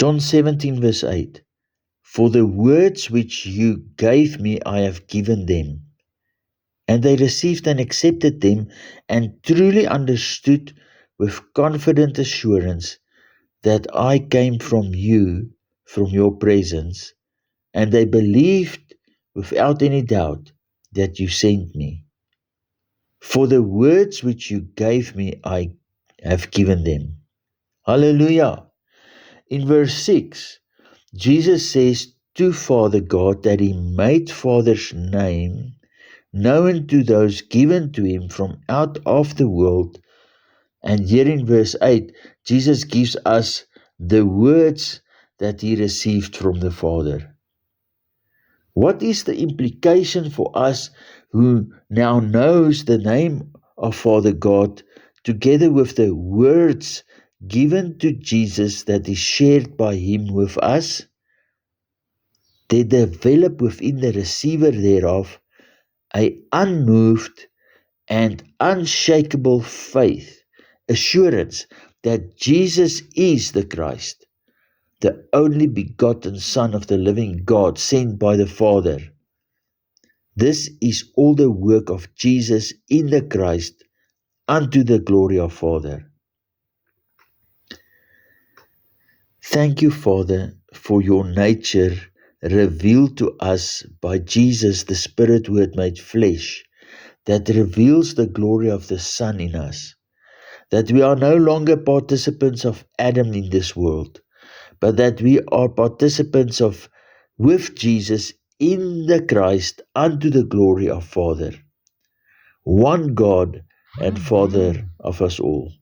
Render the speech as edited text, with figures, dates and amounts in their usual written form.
John 17 verse 8. For the words which you gave me, I have given them. And they received and accepted them and truly understood with confident assurance that I came from you, from your presence, and they believed without any doubt that you sent me. For the words which you gave me, I have given them. Hallelujah. In verse 6, Jesus says to Father God that he made Father's name known to those given to him from out of the world. And here in verse 8, Jesus gives us the words that he received from the Father. What is the implication for us who now knows the name of Father God, together with the words given to Jesus that is shared by him with us? They develop within the receiver thereof a unmoved and unshakable faith, assurance that Jesus is the Christ, the only begotten Son of the living God, sent by the Father. This is all the work of Jesus in the Christ, unto the glory of Father. Thank you, Father, for your nature revealed to us by Jesus, the Spirit Word made flesh, that reveals the glory of the Son in us, that we are no longer participants of Adam in this world, but that we are participants of with Jesus in the Christ unto the glory of Father, one God and Father of us all.